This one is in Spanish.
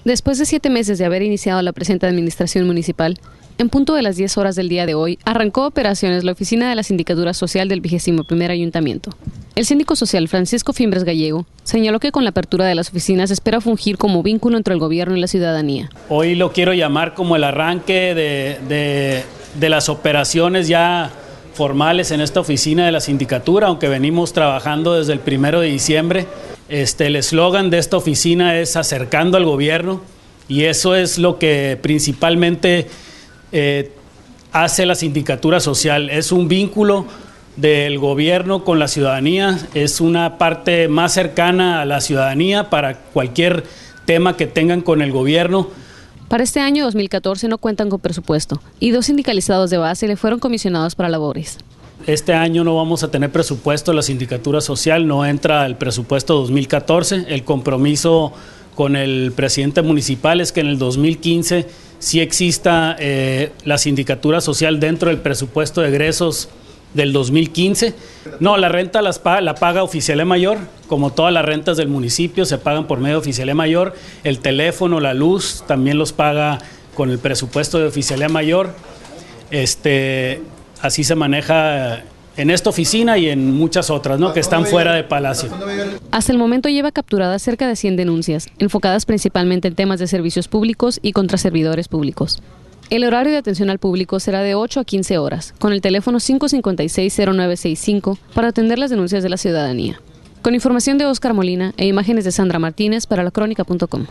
Después de 7 meses de haber iniciado la presente administración municipal, en punto de las 10 horas del día de hoy, arrancó operaciones la oficina de la Sindicatura Social del 21º Ayuntamiento. El síndico social Francisco Fimbres Gallego señaló que con la apertura de las oficinas se espera fungir como vínculo entre el gobierno y la ciudadanía. Hoy lo quiero llamar como el arranque de las operaciones ya formales en esta oficina de la sindicatura, aunque venimos trabajando desde el 1 de diciembre. El eslogan de esta oficina es acercando al gobierno, y eso es lo que principalmente hace la sindicatura social. Es un vínculo del gobierno con la ciudadanía, es una parte más cercana a la ciudadanía para cualquier tema que tengan con el gobierno. Para este año 2014 no cuentan con presupuesto y 2 sindicalizados de base le fueron comisionados para labores. Este año no vamos a tener presupuesto, la sindicatura social no entra al presupuesto 2014. El compromiso con el presidente municipal es que en el 2015 sí exista la sindicatura social dentro del presupuesto de egresos del 2015. No, la renta la paga Oficialía Mayor, como todas las rentas del municipio se pagan por medio de Oficialía Mayor. El teléfono, la luz, también los paga con el presupuesto de Oficialía Mayor. Así se maneja en esta oficina y en muchas otras, ¿no?, que están fuera de Palacio. Hasta el momento lleva capturadas cerca de 100 denuncias, enfocadas principalmente en temas de servicios públicos y contra servidores públicos. El horario de atención al público será de 8 a 15 horas, con el teléfono 556-0965 para atender las denuncias de la ciudadanía. Con información de Óscar Molina e imágenes de Sandra Martínez para lacrónica.com.